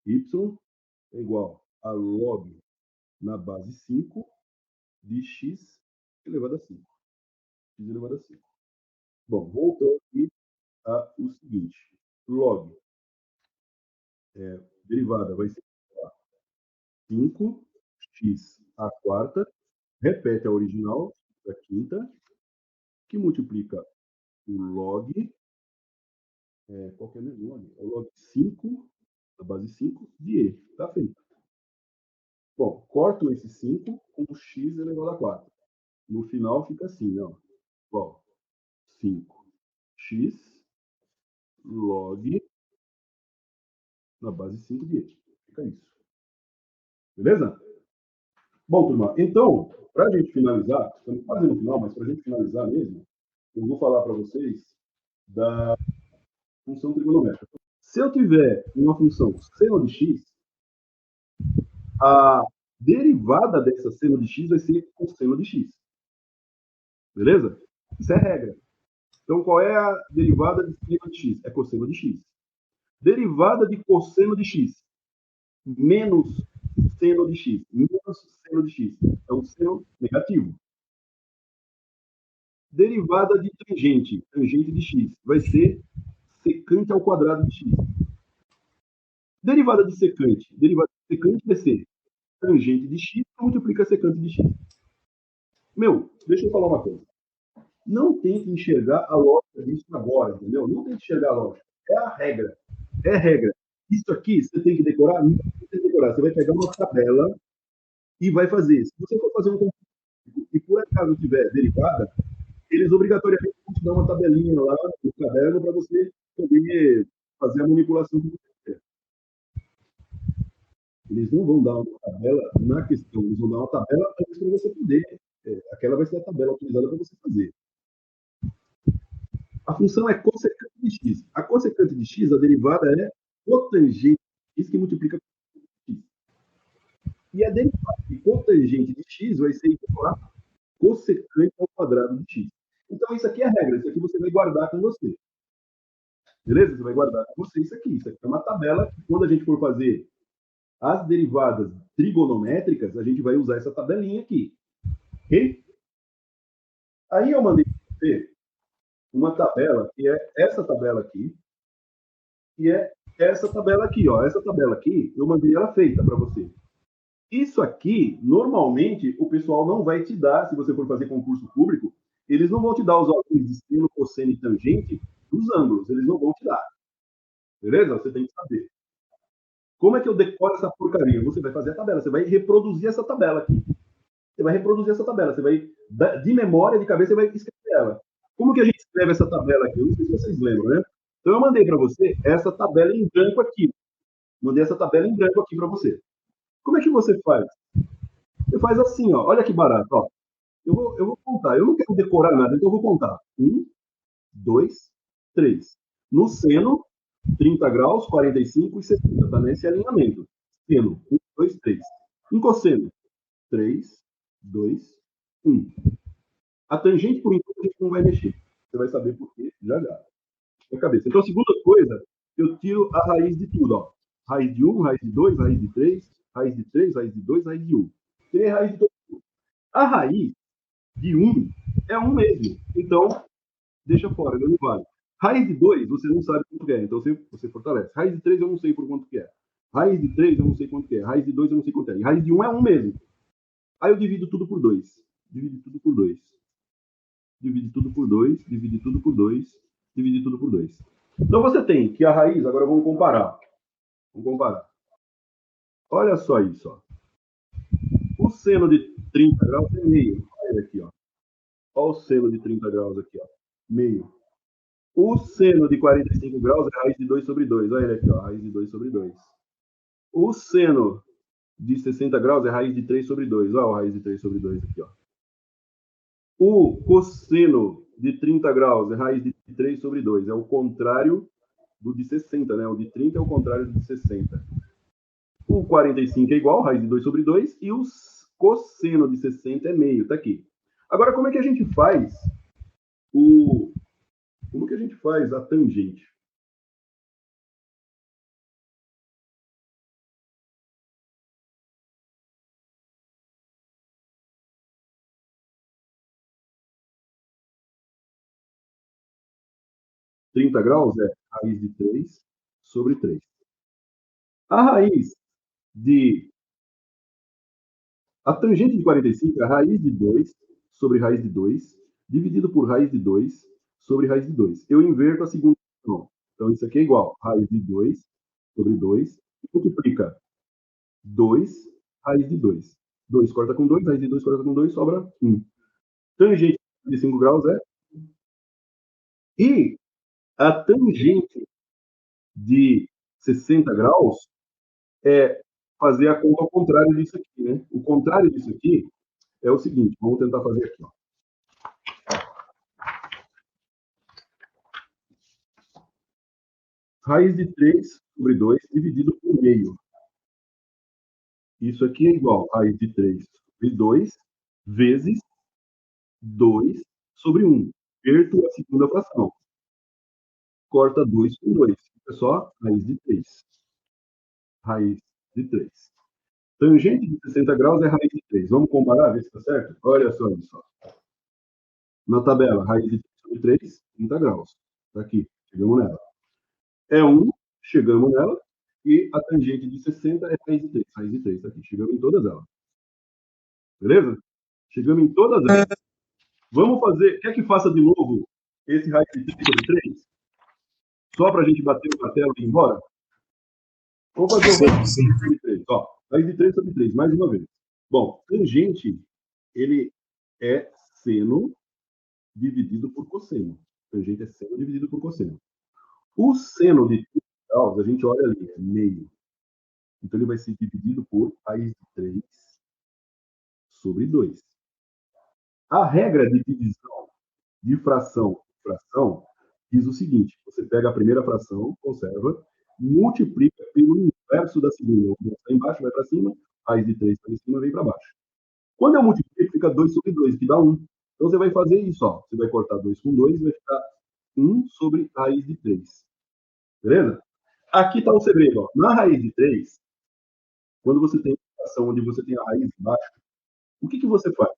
Y é igual a log na base 5 de x elevado a 5. X elevado a 5. Bom, voltando aqui a o seguinte. Log, derivada vai ser 5x à quarta repete a original, a quinta, que multiplica o log, qual que é mesmo log? O log 5, a base 5 de E. Tá feito. Bom, corto esse 5 com o x elevado a 4. No final fica assim, ó. Ó, 5x log na base 5 de E. Fica isso. Beleza? Bom, turma, então, para a gente finalizar, estamos quase no final, mas para a gente finalizar mesmo, eu vou falar para vocês da função trigonométrica. Se eu tiver uma função seno de x, a derivada dessa seno de x vai ser cosseno de x. Beleza? Isso é regra. Então, qual é a derivada de seno de x? É cosseno de x. Derivada de cosseno de x menos seno de x. Menos seno de x. É um seno negativo. Derivada de tangente. Tangente de x. Vai ser secante ao quadrado de x. Derivada de secante. Derivada de secante vai ser tangente de x que multiplica secante de x. Meu, deixa eu falar uma coisa. Não tente enxergar a lógica disso agora, entendeu? Não tente enxergar a lógica. É a regra. É a regra. Isso aqui você tem que decorar? Não tem que decorar. Você vai pegar uma tabela e vai fazer. Se você for fazer um concurso e por acaso tiver derivada, eles obrigatoriamente vão te dar uma tabelinha lá no caderno para você poder fazer a manipulação que você quer. Eles não vão dar uma tabela na questão, eles vão dar uma tabela antes para você poder. Aquela vai ser a tabela utilizada para você fazer. A função é cossecante de x. A cossecante de x, a derivada é cotangente de x que multiplica com x. E a derivada de cotangente de x vai ser igual a cossecante ao quadrado de x. Então, isso aqui é a regra. Isso aqui você vai guardar com você. Beleza? Você vai guardar com você isso aqui. Isso aqui é uma tabela que, quando a gente for fazer as derivadas trigonométricas, a gente vai usar essa tabelinha aqui. Ok? Aí eu mandei para você uma tabela, que é essa tabela aqui, e é essa tabela aqui, ó. Essa tabela aqui, eu mandei ela feita para você. Isso aqui, normalmente, o pessoal não vai te dar, se você for fazer concurso público, eles não vão te dar os valores de seno, cosseno e tangente dos ângulos, eles não vão te dar. Beleza? Você tem que saber. Como é que eu decoro essa porcaria? Você vai fazer a tabela, você vai reproduzir essa tabela aqui. Você vai reproduzir essa tabela, você vai, de memória, de cabeça, você vai escrever ela. Como que a gente escreve essa tabela aqui? Eu não sei se vocês lembram, né? Então, eu mandei para você essa tabela em branco aqui. Mandei essa tabela em branco aqui para você. Como é que você faz? Você faz assim, ó. Olha que barato, ó. Eu vou contar. Eu não quero decorar nada, então eu vou contar. 1, 2, 3. No seno, 30 graus, 45 e 60. Tá nesse alinhamento. Seno, 1, 2, 3. Em cosseno, 3, 2, 1. A tangente, por enquanto, a gente não vai mexer. Você vai saber por quê já já. Na cabeça. Então, a segunda coisa, eu tiro a raiz de tudo, ó. Raiz de 1, raiz de 2, raiz de 3, raiz de 3, raiz de 2, raiz de 1. Tirei a raiz de tudo. A raiz de 1 é 1 mesmo. Então, deixa fora, não vale. Raiz de 2, você não sabe quanto é, então você fortalece. Raiz de 3, eu não sei por quanto que é. Raiz de 3, eu não sei quanto que é. Raiz de 2, eu não sei quanto é. E raiz de 1 é 1 mesmo. Aí eu divido tudo por 2. Divido tudo por 2. Divide tudo por 2. Divide tudo por 2. Divide tudo por 2. Então você tem que a raiz, agora vamos comparar. Vamos comparar. Olha só isso, ó. O seno de 30 graus é meio. Olha aqui, ó. Olha o seno de 30 graus aqui, ó. Meio. O seno de 45 graus é raiz de 2 sobre 2. Olha ele aqui, ó. Raiz de 2 sobre 2. O seno de 60 graus é raiz de 3 sobre 2. Olha a raiz de 3 sobre 2 aqui, ó. O cosseno de 30 graus é raiz de 3 sobre 2. É o contrário do de 60, né? O de 30 é o contrário do de 60. O 45 é igual, raiz de 2 sobre 2. E o cosseno de 60 é meio. Tá aqui. Agora, como é que a gente faz Como que a gente faz a tangente? Trinta graus é raiz de 3 sobre 3. A raiz de A tangente de 45 é a raiz de 2 sobre raiz de 2, dividido por raiz de 2 sobre raiz de 2. Eu inverto a segunda fração. Então, isso aqui é igual a raiz de 2 sobre 2, e multiplica 2, raiz de 2. 2 corta com 2, raiz de 2 corta com 2, sobra 1. Tangente de 5 graus é. E a tangente de 60 graus é fazer a conta ao contrário disso aqui, né? O contrário disso aqui é o seguinte, vamos tentar fazer aqui, ó. Raiz de 3 sobre 2 dividido por meio. Isso aqui é igual a raiz de 3 sobre 2 vezes 2 sobre 1. Perto a segunda fração. Corta 2 com 2. É só raiz de 3. Raiz de 3. Tangente de 60 graus é raiz de 3. Vamos comparar, ver se está certo? Olha só isso. Na tabela, raiz de 3 sobre 3, 30 graus. Está aqui, chegamos nela. É 1, chegamos nela. E a tangente de 60 é raiz de 3. Raiz de 3 está aqui, chegamos em todas elas. Beleza? Chegamos em todas elas. Vamos fazer, quer que faça de novo esse raiz de 3 sobre 3? Só para a gente bater o martelo e ir embora? Vamos fazer o raiz de 3 sobre 3. Ó, raiz de 3 sobre 3, mais uma vez. Bom, tangente, ele é seno dividido por cosseno. Tangente é seno dividido por cosseno. O seno de 30 graus, a gente olha ali, é meio. Então, ele vai ser dividido por raiz de 3 sobre 2. A regra de divisão de fração por fração diz o seguinte: você pega a primeira fração, conserva, multiplica pelo inverso da segunda. O que está embaixo vai para cima, raiz de 3 para cima vem para baixo. Quando eu multiplico, fica 2 sobre 2, que dá 1. Então, você vai fazer isso, ó. Você vai cortar 2 com 2 e vai ficar 1 sobre raiz de 3. Beleza? Aqui está o segredo, ó. Na raiz de 3, quando você tem uma fração onde você tem a raiz baixa, o que você faz?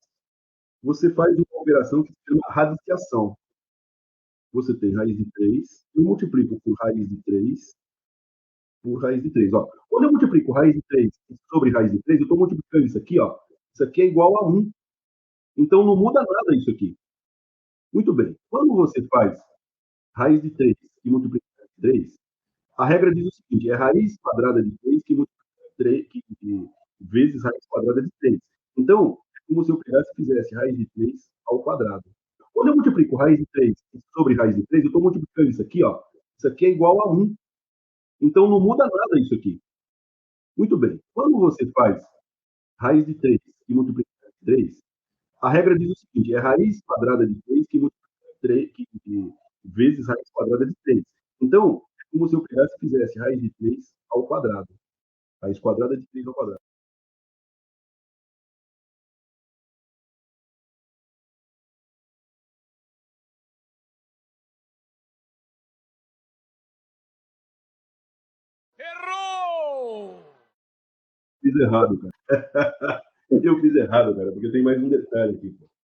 Você faz uma operação que se chama radiciação. Você tem raiz de 3, eu multiplico por raiz de 3 por raiz de 3. Ó. Quando eu multiplico raiz de 3 sobre raiz de 3, eu estou multiplicando isso aqui, ó. Isso aqui é igual a 1. Então, não muda nada isso aqui. Muito bem. Quando você faz raiz de 3 e multiplica por 3, a regra diz o seguinte: é raiz quadrada de 3 que multiplica 3, vezes raiz quadrada de 3. Então, é como se eu pegasse e fizesse raiz de 3 ao quadrado. Quando eu multiplico raiz de 3 sobre raiz de 3, eu estou multiplicando isso aqui, ó. Isso aqui é igual a 1. Então, não muda nada isso aqui. Muito bem. Quando você faz raiz de 3 e multiplica por 3, a regra diz o seguinte: é raiz quadrada de 3 que multiplica 3, vezes raiz quadrada de 3. Então, é como se eu pegasse e fizesse raiz de 3 ao quadrado. Raiz quadrada de 3 ao quadrado. Errou! Fiz errado, cara. Eu fiz errado, cara, porque tem mais um detalhe aqui. Pô.